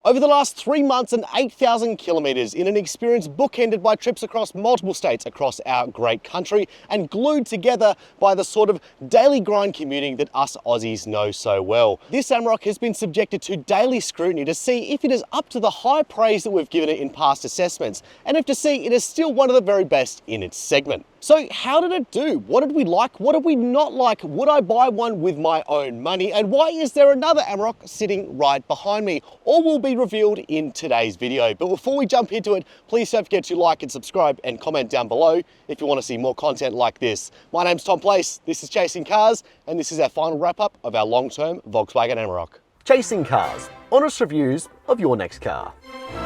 Over the last 3 months and 8,000 kilometres in an experience bookended by trips across multiple states across our great country and glued together by the sort of daily grind commuting that us Aussies know so well. This Amarok has been subjected to daily scrutiny to see if it is up to the high praise that we've given it in past assessments, and if to see it is still one of the very best in its segment. So how did it do? What did we like? What did we not like? Would I buy one with my own money? And why is there another Amarok sitting right behind me? All will be revealed in today's video. But before we jump into it, please don't forget to like and subscribe and comment down below if you want to see more content like this. My name's Tom Place, this is Chasing Cars, and this is our final wrap up of our long-term Volkswagen Amarok. Chasing Cars, honest reviews of your next car.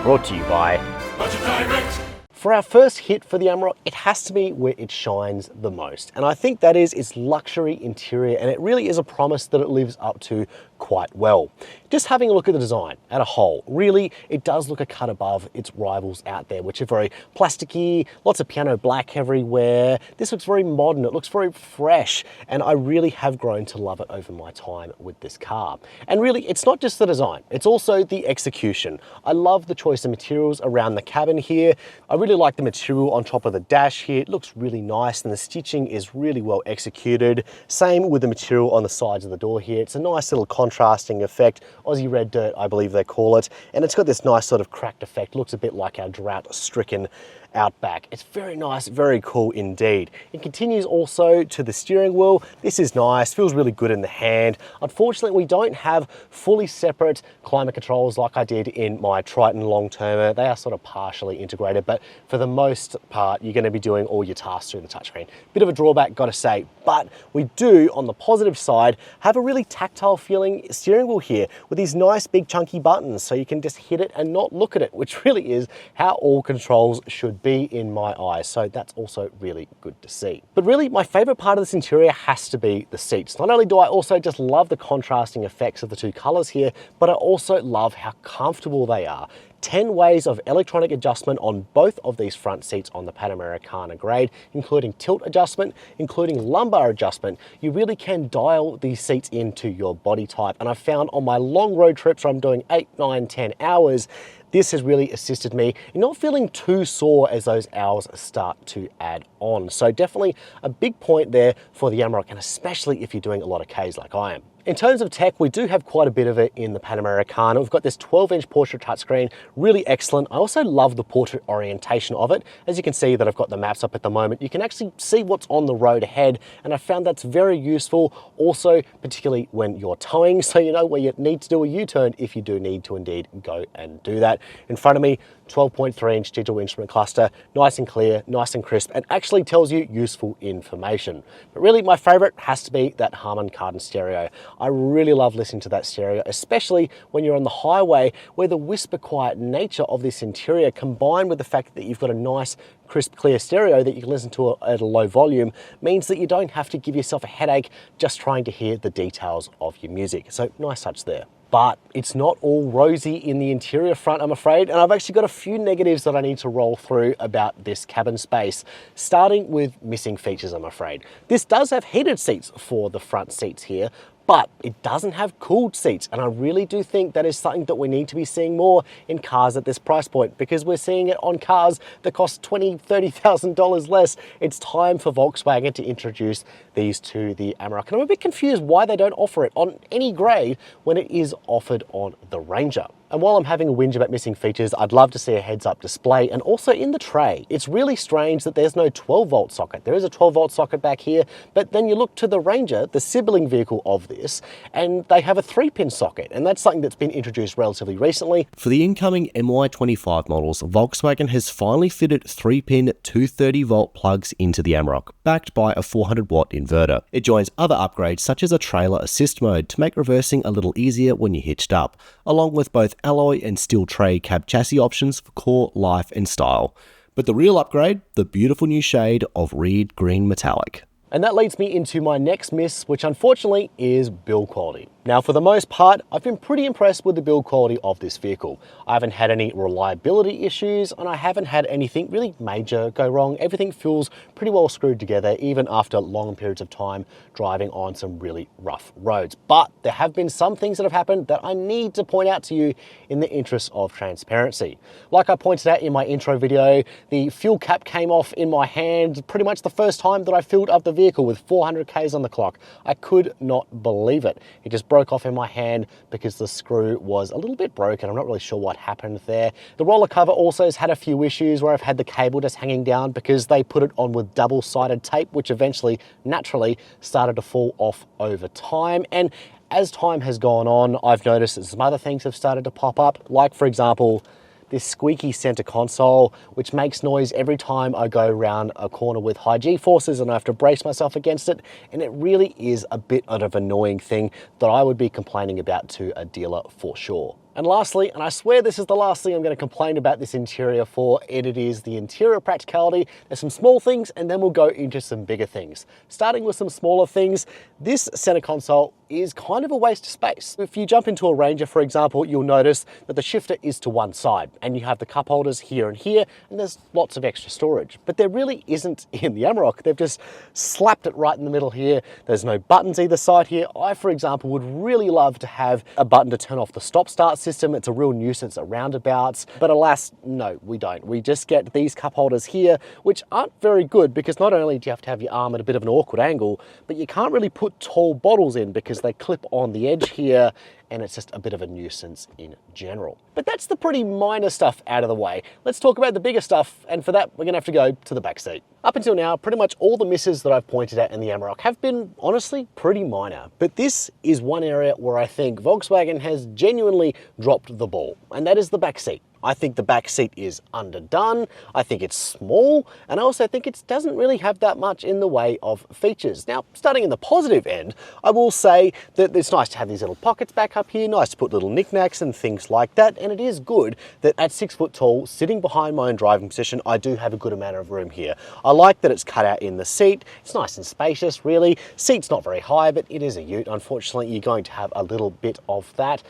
Brought to you by Budget Direct. For our first hit for the Amarok, it has to be where it shines the most. And I think that is its luxury interior, and it really is a promise that it lives up to quite well. Just having a look at the design at a whole, really, it does look a cut above its rivals out there, which are very plasticky, lots of piano black everywhere. This looks very modern, it looks very fresh, and I really have grown to love it over my time with this car. And really, it's not just the design, it's also the execution. I love the choice of materials around the cabin here. I really like the material on top of the dash here. It looks really nice, and the stitching is really well executed. Same with the material on the sides of the door here. It's a nice little contrasting effect. Aussie red dirt, I believe they call it. And it's got this nice sort of cracked effect. Looks a bit like our drought-stricken Outback. It's very nice, very cool indeed. It continues also to the steering wheel. This is nice, feels really good in the hand. Unfortunately, we don't have fully separate climate controls like I did in my Triton long-termer. They are sort of partially integrated, but for the most part, you're going to be doing all your tasks through the touchscreen. Bit of a drawback, gotta say, but we do, on the positive side, have a really tactile feeling steering wheel here with these nice big chunky buttons, so you can just hit it and not look at it, which really is how all controls should be in my eyes. So that's also really good to see. But really, my favorite part of this interior has to be the seats. Not only do I also just love the contrasting effects of the two colors here, but I also love how comfortable they are. 10 ways of electronic adjustment on both of these front seats on the PanAmericana grade, including tilt adjustment, including lumbar adjustment. You really can dial these seats into your body type. And I've found on my long road trips where I'm doing 8, 9, 10 hours, this has really assisted me in not feeling too sore as those hours start to add on. So definitely a big point there for the Amarok, and especially if you're doing a lot of Ks like I am. In terms of tech, we do have quite a bit of it in the PanAmericana. We've got this 12-inch portrait touchscreen, really excellent. I also love the portrait orientation of it. As you can see that I've got the maps up at the moment, you can actually see what's on the road ahead, and I found that's very useful, also particularly when you're towing, so you know where you need to do a U-turn if you do need to indeed go and do that. In front of me, 12.3-inch digital instrument cluster, nice and clear, nice and crisp, and actually tells you useful information. But really, my favorite has to be that Harman Kardon stereo. I really love listening to that stereo, especially when you're on the highway, where the whisper quiet nature of this interior combined with the fact that you've got a nice crisp clear stereo that you can listen to at a low volume means that you don't have to give yourself a headache just trying to hear the details of your music. So nice touch there. But it's not all rosy in the interior front, I'm afraid, and I've actually got a few negatives that I need to roll through about this cabin space, starting with missing features, I'm afraid. This does have heated seats for the front seats here, but it doesn't have cooled seats, and I really do think that is something that we need to be seeing more in cars at this price point, because we're seeing it on cars that cost $20,000, $30,000 less. It's time for Volkswagen to introduce these to the Amarok, and I'm a bit confused why they don't offer it on any grade when it is offered on the Ranger. And while I'm having a whinge about missing features, I'd love to see a heads-up display, and also in the tray. It's really strange that there's no 12-volt socket. There is a 12-volt socket back here, but then you look to the Ranger, the sibling vehicle of this, and they have a 3-pin socket, and that's something that's been introduced relatively recently. For the incoming MY25 models, Volkswagen has finally fitted 3-pin 230-volt plugs into the Amarok, backed by a 400-watt inverter. It joins other upgrades such as a trailer assist mode to make reversing a little easier when you're hitched up, along with both alloy and steel tray cab chassis options for core, life and style. But the real upgrade, the beautiful new shade of reed green metallic. And that leads me into my next miss, which unfortunately is build quality. Now, for the most part, I've been pretty impressed with the build quality of this vehicle. I haven't had any reliability issues and I haven't had anything really major go wrong. Everything feels pretty well screwed together, even after long periods of time driving on some really rough roads. But there have been some things that have happened that I need to point out to you in the interest of transparency. Like I pointed out in my intro video, the fuel cap came off in my hand pretty much the first time that I filled up the vehicle with 400 Ks on the clock. I could not believe it. It just broke off in my hand because the screw was a little bit broken. I'm not really sure what happened there. The roller cover also has had a few issues where I've had the cable just hanging down because they put it on with double-sided tape, which eventually, naturally, started to fall off over time. And as time has gone on, I've noticed that some other things have started to pop up, like, for example, this squeaky center console, which makes noise every time I go around a corner with high G-forces and I have to brace myself against it. And it really is a bit of an annoying thing that I would be complaining about to a dealer for sure. And lastly, and I swear this is the last thing I'm going to complain about this interior for, and it is the interior practicality. There's some small things and then we'll go into some bigger things. Starting with some smaller things, this center console is kind of a waste of space. If you jump into a Ranger, for example, you'll notice that the shifter is to one side and you have the cup holders here and here, and there's lots of extra storage. But there really isn't in the Amarok. They've just slapped it right in the middle here. There's no buttons either side here. I, for example, would really love to have a button to turn off the stop-start system. It's a real nuisance at roundabouts, but alas, no, we don't. We just get these cup holders here, which aren't very good because not only do you have to have your arm at a bit of an awkward angle, but you can't really put tall bottles in because they clip on the edge here, and it's just a bit of a nuisance in general. But that's the pretty minor stuff out of the way. Let's talk about the bigger stuff, and for that, we're gonna have to go to the back seat. Up until now, pretty much all the misses that I've pointed at in the Amarok have been, honestly, pretty minor. But this is one area where I think Volkswagen has genuinely dropped the ball, and that is the back seat. I think the back seat is underdone, I think it's small, and I also think it doesn't really have that much in the way of features. Now, starting in the positive end, I will say that it's nice to have these little pockets back up here, nice to put little knickknacks and things like that, and it is good that at 6 foot tall, sitting behind my own driving position, I do have a good amount of room here. I like that it's cut out in the seat, it's nice and spacious, really. Seat's not very high, but it is a ute. Unfortunately, you're going to have a little bit of that.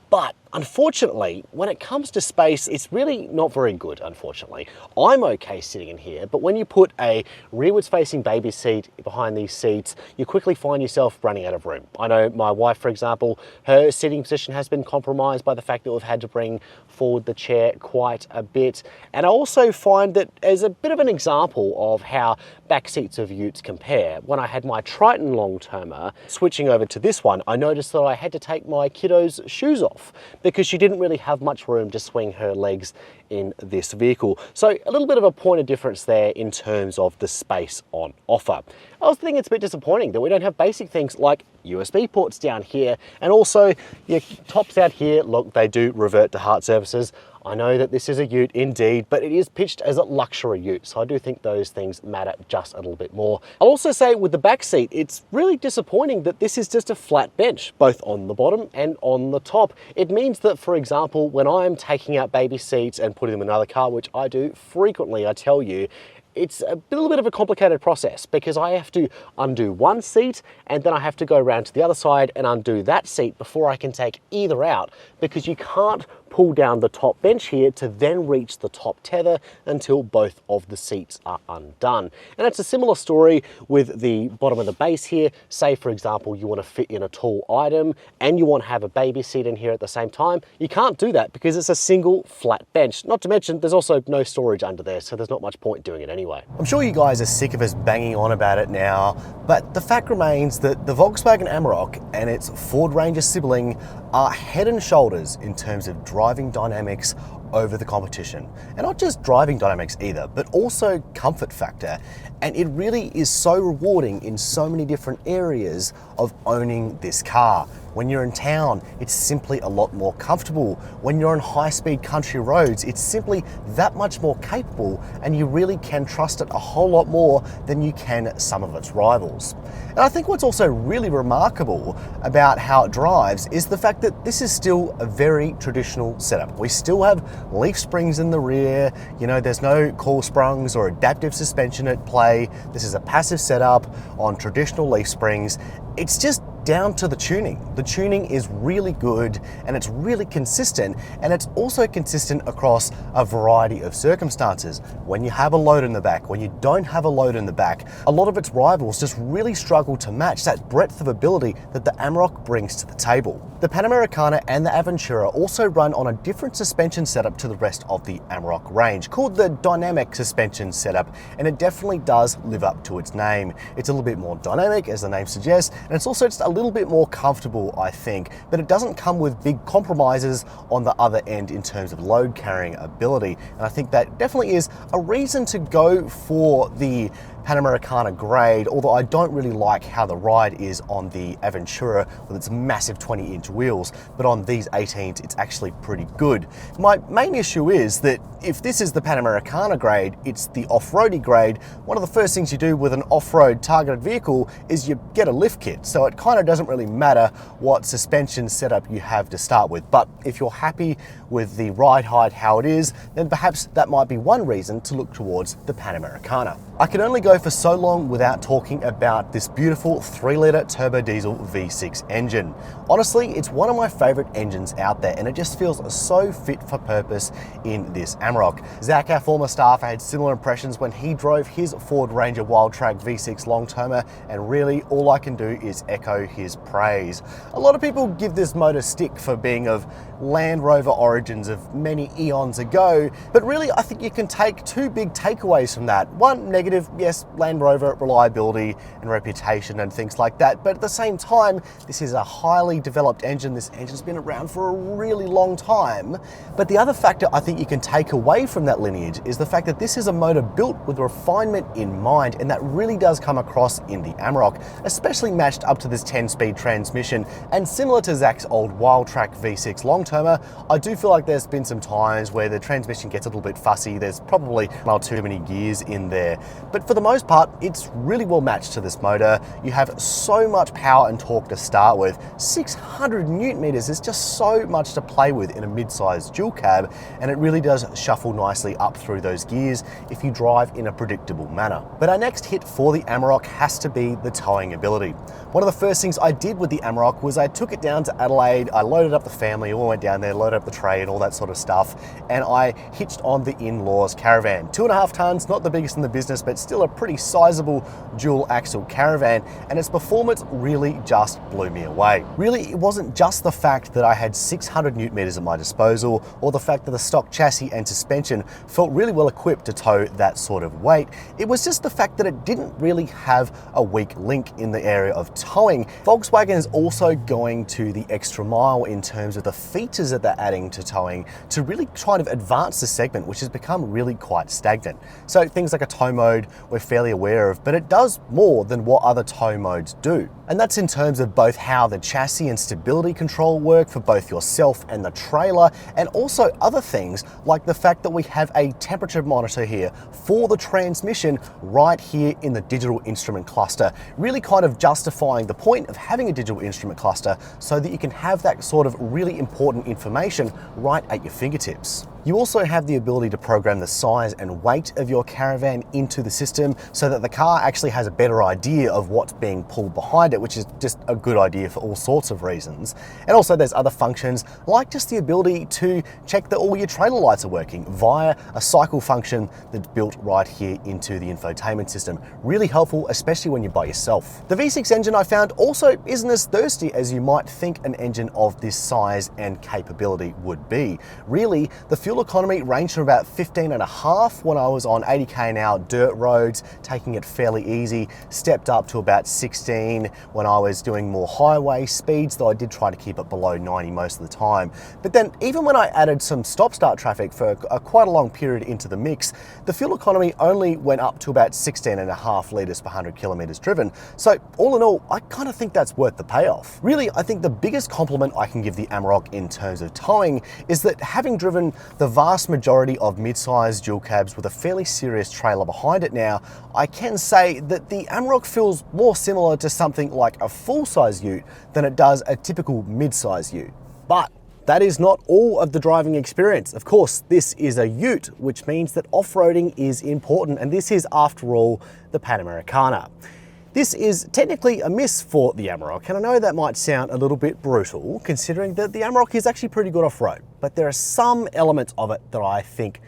But unfortunately, when it comes to space, it's really not very good, unfortunately. I'm okay sitting in here, but when you put a rearwards facing baby seat behind these seats, you quickly find yourself running out of room. I know my wife, for example, her sitting position has been compromised by the fact that we've had to bring forward the chair quite a bit. And I also find that as a bit of an example of how back seats of utes compare, when I had my Triton long-termer, switching over to this one, I noticed that I had to take my kiddo's shoes off because she didn't really have much room to swing her legs in this vehicle. So a little bit of a point of difference there in terms of the space on offer. I also think it's a bit disappointing that we don't have basic things like USB ports down here, and also your tops out here, look, they do revert to heart surfaces. I know that this is a ute indeed, but it is pitched as a luxury ute, so I do think those things matter just a little bit more. I'll also say with the back seat, it's really disappointing that this is just a flat bench, both on the bottom and on the top. It means that, for example, when I'm taking out baby seats and putting them in another car, which I do frequently, I tell you, it's a little bit of a complicated process because I have to undo one seat and then I have to go around to the other side and undo that seat before I can take either out, because you can't pull down the top bench here to then reach the top tether until both of the seats are undone. And it's a similar story with the bottom of the base here. Say, for example, you want to fit in a tall item and you want to have a baby seat in here at the same time. You can't do that because it's a single flat bench. Not to mention, there's also no storage under there, so there's not much point doing it anyway. I'm sure you guys are sick of us banging on about it now, but the fact remains that the Volkswagen Amarok and its Ford Ranger sibling are head and shoulders in terms of driving dynamics over the competition. And not just driving dynamics either, but also comfort factor. And it really is so rewarding in so many different areas of owning this car. When you're in town, it's simply a lot more comfortable. When you're on high-speed country roads, it's simply that much more capable, and you really can trust it a whole lot more than you can some of its rivals. And I think what's also really remarkable about how it drives is the fact that this is still a very traditional setup. We still have leaf springs in the rear, you know, there's no coil sprungs or adaptive suspension at play. This is a passive setup on traditional leaf springs. It's just down to the tuning. The tuning is really good and it's really consistent, and it's also consistent across a variety of circumstances. When you have a load in the back, when you don't have a load in the back, a lot of its rivals just really struggle to match that breadth of ability that the Amarok brings to the table. The PanAmericana and the Aventura also run on a different suspension setup to the rest of the Amarok range, called the dynamic suspension setup, and it definitely does live up to its name. It's a little bit more dynamic, as the name suggests, and it's also just a little bit more comfortable, I think, but it doesn't come with big compromises on the other end in terms of load carrying ability, and I think that definitely is a reason to go for the PanAmericana grade, although I don't really like how the ride is on the Aventura with its massive 20-inch wheels, but on these 18s it's actually pretty good. My main issue is that if this is the PanAmericana grade, it's the off-roady grade. One of the first things you do with an off-road targeted vehicle is you get a lift kit, so it kind of doesn't really matter what suspension setup you have to start with. But if you're happy with the ride height how it is, then perhaps that might be one reason to look towards the PanAmericana. I can only go for so long without talking about this beautiful 3-litre turbo diesel V6 engine. Honestly, it's one of my favorite engines out there, and it just feels so fit for purpose in this Amarok. Zach, our former staffer, had similar impressions when he drove his Ford Ranger Wildtrak V6 long-termer, and really all I can do is echo his praise. A lot of people give this motor stick for being of Land Rover origins of many eons ago, but really I think you can take two big takeaways from that. One negative, yes, Land Rover reliability and reputation and things like that, but at the same time, this is a highly developed engine. This engine's been around for a really long time. But the other factor I think you can take away from that lineage is the fact that this is a motor built with refinement in mind, and that really does come across in the Amarok, especially matched up to this 10-speed transmission. And similar to Zach's old Wildtrak V6 long-termer, I do feel like there's been some times where the transmission gets a little bit fussy. There's probably one or too many gears in there. But for the most part, it's really well matched to this motor. You have so much power and torque to start with. 600 newton meters is just so much to play with in a mid-sized dual cab, and it really does shuffle nicely up through those gears if you drive in a predictable manner. But our next hit for the Amarok has to be the towing ability. One of the first things I did with the Amarok was I took it down to Adelaide. I loaded up the family, all went down there, loaded up the tray and all that sort of stuff, and I hitched on the in-laws caravan. 2.5 tons, not the biggest in the business, but still a pretty sizable dual axle caravan, and its performance really just blew me away. Really, it wasn't just the fact that I had 600 newton meters at my disposal, or the fact that the stock chassis and suspension felt really well equipped to tow that sort of weight. It was just the fact that it didn't really have a weak link in the area of towing. Volkswagen is also going to the extra mile in terms of the features that they're adding to towing to really kind of advance the segment, which has become really quite stagnant. So things like a tow mode we're fairly aware of, but it does more than what other tow modes do. And that's in terms of both how the chassis and stability control work for both yourself and the trailer, and also other things like the fact that we have a temperature monitor here for the transmission right here in the digital instrument cluster, really kind of justifying the point of having a digital instrument cluster so that you can have that sort of really important information right at your fingertips. You also have the ability to program the size and weight of your caravan into the system so that the car actually has a better idea of what's being pulled behind it, which is just a good idea for all sorts of reasons. And also there's other functions like just the ability to check that all your trailer lights are working via a cycle function that's built right here into the infotainment system. Really helpful, especially when you're by yourself. The V6 engine I found also isn't as thirsty as you might think an engine of this size and capability would be. Really, the fuel economy ranged from about 15.5 when I was on 80k an hour dirt roads, taking it fairly easy, stepped up to about 16 when I was doing more highway speeds, though I did try to keep it below 90 most of the time. But then even when I added some stop-start traffic for quite a long period into the mix, the fuel economy only went up to about 16.5 litres per 100 kilometres driven. So all in all, I kind of think that's worth the payoff. Really, I think the biggest compliment I can give the Amarok in terms of towing is that having driven the vast majority of mid-sized dual cabs with a fairly serious trailer behind it now, I can say that the Amarok feels more similar to something like a full-size ute than it does a typical mid-size ute. But that is not all of the driving experience. Of course, this is a ute, which means that off-roading is important, and this is, after all, the PanAmericana. This is technically a miss for the Amarok, and I know that might sound a little bit brutal considering that the Amarok is actually pretty good off-road, but there are some elements of it that I think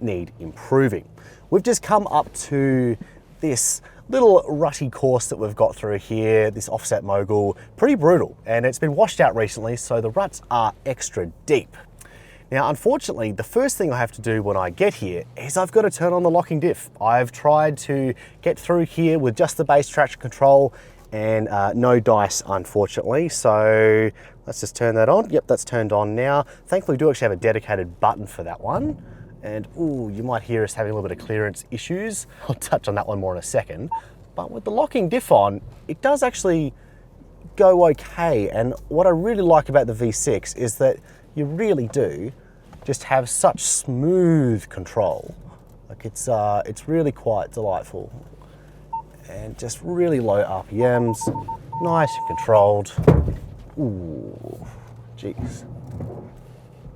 need improving. We've just come up to this little rutty course that we've got through here, this offset mogul, pretty brutal, and it's been washed out recently, so the ruts are extra deep. Now, unfortunately, the first thing I have to do when I get here is I've got to turn on the locking diff. I've tried to get through here with just the base traction control and no dice, unfortunately. So let's just turn that on. Yep, that's turned on now. Thankfully, we do actually have a dedicated button for that one. And ooh, you might hear us having a little bit of clearance issues. I'll touch on that one more in a second. But with the locking diff on, it does actually go okay. And what I really like about the V6 is that you really do just have such smooth control. Like it's really quite delightful. And just really low RPMs, nice and controlled. Ooh, jeez.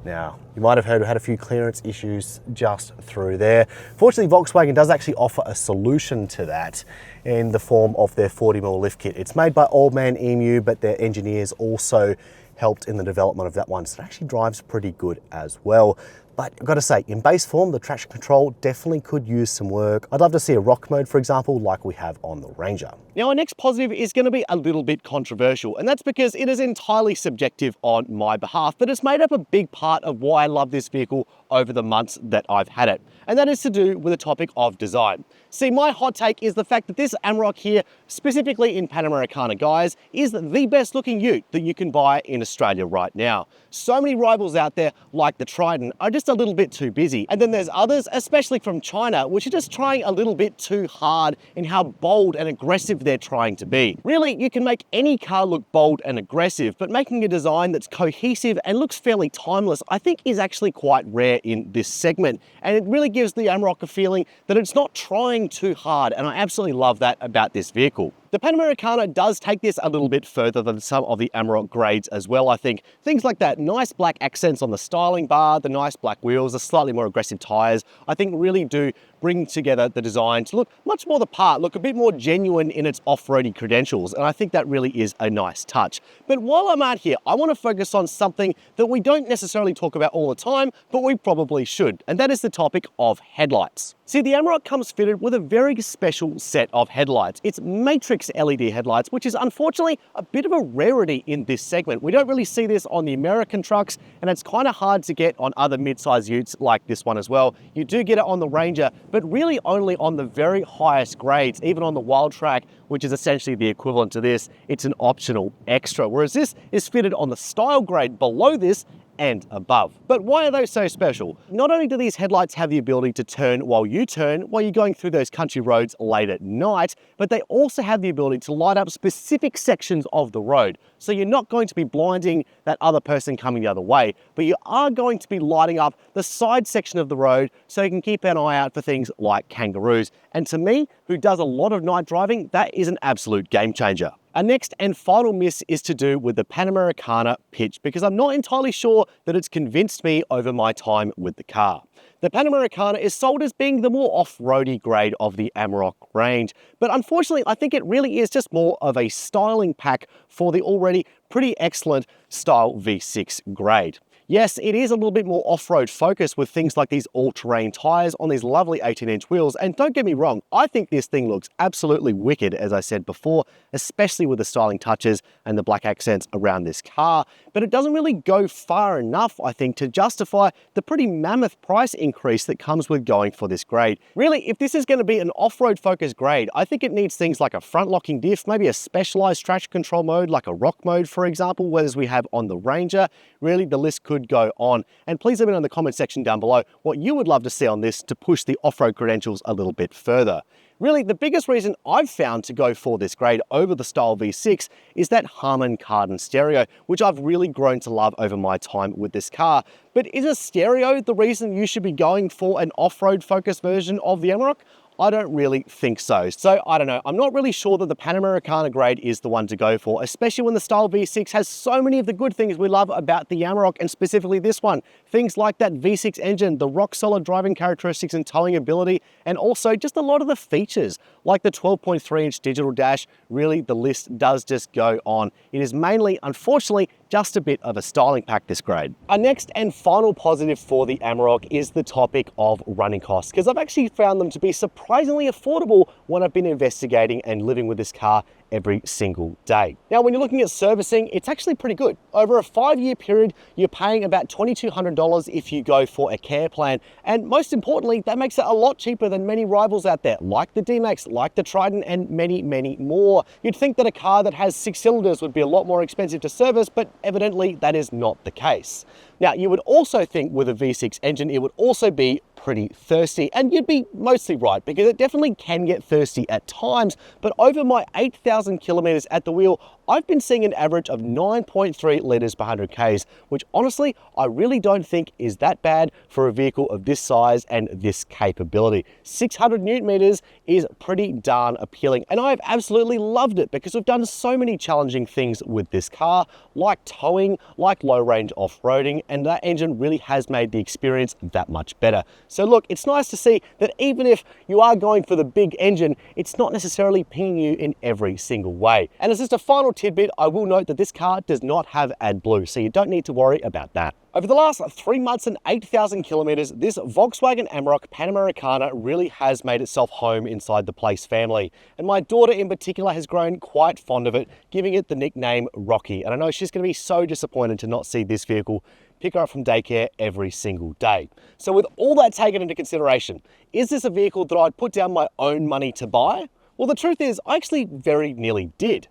Now, you might have heard we had a few clearance issues just through there. Fortunately, Volkswagen does actually offer a solution to that in the form of their 40mm lift kit. It's made by Old Man Emu, but their engineers also helped in the development of that one, so it actually drives pretty good as well. But I've got to say, in base form, the traction control definitely could use some work. I'd love to see a rock mode, for example, like we have on the Ranger. Now, our next positive is going to be a little bit controversial, and that's because it is entirely subjective on my behalf, but it's made up a big part of why I love this vehicle over the months that I've had it, and that is to do with the topic of design. See, my hot take is the fact that this Amarok here, specifically in PanAmericana guise, is the best looking ute that you can buy in Australia right now. So many rivals out there, like the Trident, are just a little bit too busy. And then there's others, especially from China, which are just trying a little bit too hard in how bold and aggressive they're trying to be. Really, you can make any car look bold and aggressive, but making a design that's cohesive and looks fairly timeless, I think is actually quite rare in this segment. And it really gives the Amarok a feeling that it's not trying too hard, and I absolutely love that about this vehicle. The PanAmericana does take this a little bit further than some of the Amarok grades as well, I think. Things like that nice black accents on the styling bar, the nice black wheels, the slightly more aggressive tires, I think really do bring together the design to look much more the part, look a bit more genuine in its off-roady credentials, and I think that really is a nice touch. But while I'm out here, I want to focus on something that we don't necessarily talk about all the time, but we probably should, and that is the topic of headlights. See, the Amarok comes fitted with a very special set of headlights. It's matrix LED headlights, which is unfortunately a bit of a rarity in this segment. We don't really see this on the American trucks, and it's kind of hard to get on other mid-size utes like this one as well. You do get it on the Ranger, but really only on the very highest grades, even on the Wild Track, which is essentially the equivalent to this. It's an optional extra, whereas this is fitted on the style grade below this and above. But why are they so special? Not only do these headlights have the ability to turn while you turn, while you're going through those country roads late at night, but they also have the ability to light up specific sections of the road. So you're not going to be blinding that other person coming the other way, but you are going to be lighting up the side section of the road so you can keep an eye out for things like kangaroos. And to me, who does a lot of night driving, that is an absolute game changer. Our next and final miss is to do with the PanAmericana pitch, because I'm not entirely sure that it's convinced me over my time with the car. The PanAmericana is sold as being the more off-roady grade of the Amarok range, but unfortunately I think it really is just more of a styling pack for the already pretty excellent style V6 grade. Yes, it is a little bit more off-road focused with things like these all-terrain tires on these lovely 18-inch wheels, and don't get me wrong, I think this thing looks absolutely wicked, as I said before, especially with the styling touches and the black accents around this car, but it doesn't really go far enough, I think, to justify the pretty mammoth price increase that comes with going for this grade. Really, if this is going to be an off-road focused grade, I think it needs things like a front-locking diff, maybe a specialized traction control mode like a rock mode, for example, as we have on the Ranger. Really, the list could go on. And please let me know in the comment section down below what you would love to see on this to push the off-road credentials a little bit further. Really, the biggest reason I've found to go for this grade over the style V6 is that Harman Kardon stereo, which I've really grown to love over my time with this car. But is a stereo the reason you should be going for an off-road focused version of the Amarok? I don't really think so. So I don't know, I'm not really sure that the PanAmericana grade is the one to go for, especially when the Style V6 has so many of the good things we love about the Amarok, and specifically this one. Things like that V6 engine, the rock solid driving characteristics and towing ability, and also just a lot of the features like the 12.3-inch digital dash. Really, the list does just go on. It is mainly, unfortunately, just a bit of a styling pack, this grade. Our next and final positive for the Amarok is the topic of running costs, because I've actually found them to be surprisingly affordable when I've been investigating and living with this car every single day. Now, when you're looking at servicing, it's actually pretty good. Over a 5-year period, you're paying about $2,200 if you go for a care plan. And most importantly, that makes it a lot cheaper than many rivals out there, like the D-Max, like the Triton, and many, many more. You'd think that a car that has 6 cylinders would be a lot more expensive to service, but evidently that is not the case. Now, you would also think with a V6 engine, it would also be pretty thirsty, and you'd be mostly right, because it definitely can get thirsty at times. But over my 8,000 kilometers at the wheel, I've been seeing an average of 9.3 liters per 100 Ks, which honestly, I really don't think is that bad for a vehicle of this size and this capability. 600 Newton meters is pretty darn appealing, and I've absolutely loved it because we've done so many challenging things with this car, like towing, like low range off-roading, and that engine really has made the experience that much better. So look, it's nice to see that even if you are going for the big engine, it's not necessarily pinging you in every single way. And as just a final tidbit, I will note that this car does not have AdBlue, so you don't need to worry about that. Over the last 3 months and 8,000 kilometers, this Volkswagen Amarok PanAmericana really has made itself home inside the Place family. And my daughter in particular has grown quite fond of it, giving it the nickname Rocky. And I know she's going to be so disappointed to not see this vehicle pick her up from daycare every single day. So with all that taken into consideration, is this a vehicle that I'd put down my own money to buy? Well, the truth is, I actually very nearly did.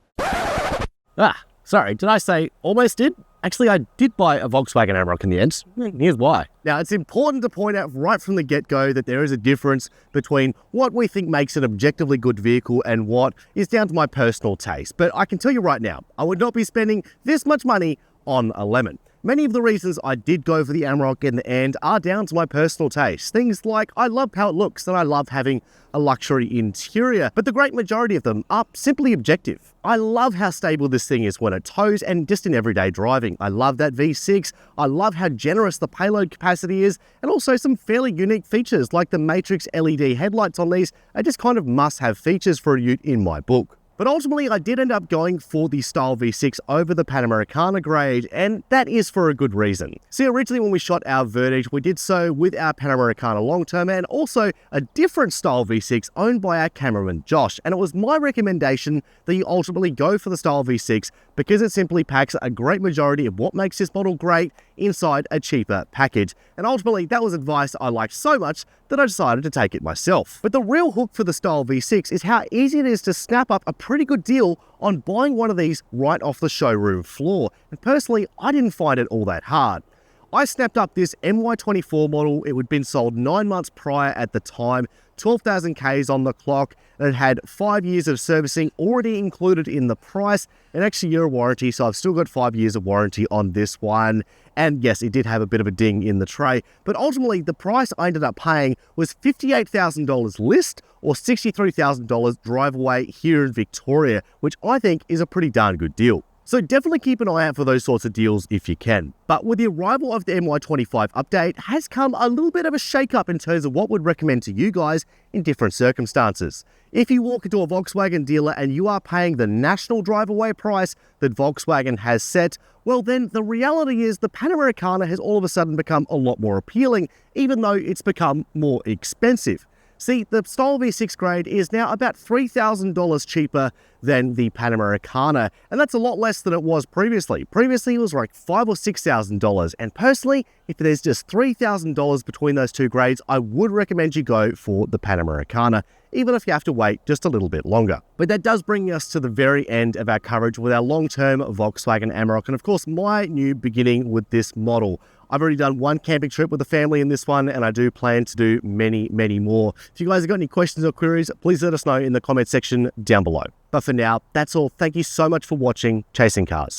Sorry, did I say almost did? Actually, I did buy a Volkswagen Amarok in the end. Here's why. Now, it's important to point out right from the get-go that there is a difference between what we think makes an objectively good vehicle and what is down to my personal taste. But I can tell you right now, I would not be spending this much money on a lemon. Many of the reasons I did go for the Amarok in the end are down to my personal taste. Things like I love how it looks and I love having a luxury interior, but the great majority of them are simply objective. I love how stable this thing is when it tows and just in everyday driving. I love that V6, I love how generous the payload capacity is, and also some fairly unique features like the Matrix LED headlights on these are just kind of must-have features for a ute in my book. But ultimately, I did end up going for the Style V6 over the PanAmericana grade, and that is for a good reason. See, originally when we shot our verdict, we did so with our PanAmericana long-term and also a different Style V6 owned by our cameraman Josh, and it was my recommendation that you ultimately go for the Style V6 because it simply packs a great majority of what makes this model great inside a cheaper package. And ultimately, that was advice I liked so much that I decided to take it myself. But the real hook for the Style V6 is how easy it is to snap up a pretty good deal on buying one of these right off the showroom floor. And personally, I didn't find it all that hard. I snapped up this MY24 model. It had been sold 9 months prior at the time, 12,000 Ks on the clock, and it had 5 years of servicing already included in the price, and actually a year of warranty, so I've still got 5 years of warranty on this one. And yes, it did have a bit of a ding in the tray, but ultimately the price I ended up paying was $58,000 list or $63,000 drive away here in Victoria, which I think is a pretty darn good deal. So definitely keep an eye out for those sorts of deals if you can. But with the arrival of the MY25 update has come a little bit of a shake-up in terms of what we'd recommend to you guys in different circumstances. If you walk into a Volkswagen dealer and you are paying the national drive-away price that Volkswagen has set, well then the reality is the PanAmericana has all of a sudden become a lot more appealing, even though it's become more expensive. See, the Style V6 grade is now about $3,000 cheaper than the PanAmericana, and that's a lot less than it was previously. Previously, it was like $5,000 or $6,000, and personally, if there's just $3,000 between those two grades, I would recommend you go for the PanAmericana, even if you have to wait just a little bit longer. But that does bring us to the very end of our coverage with our long-term Volkswagen Amarok, and of course, my new beginning with this model. I've already done one camping trip with the family in this one, and I do plan to do many, many more. If you guys have got any questions or queries, please let us know in the comment section down below. But for now, that's all. Thank you so much for watching Chasing Cars.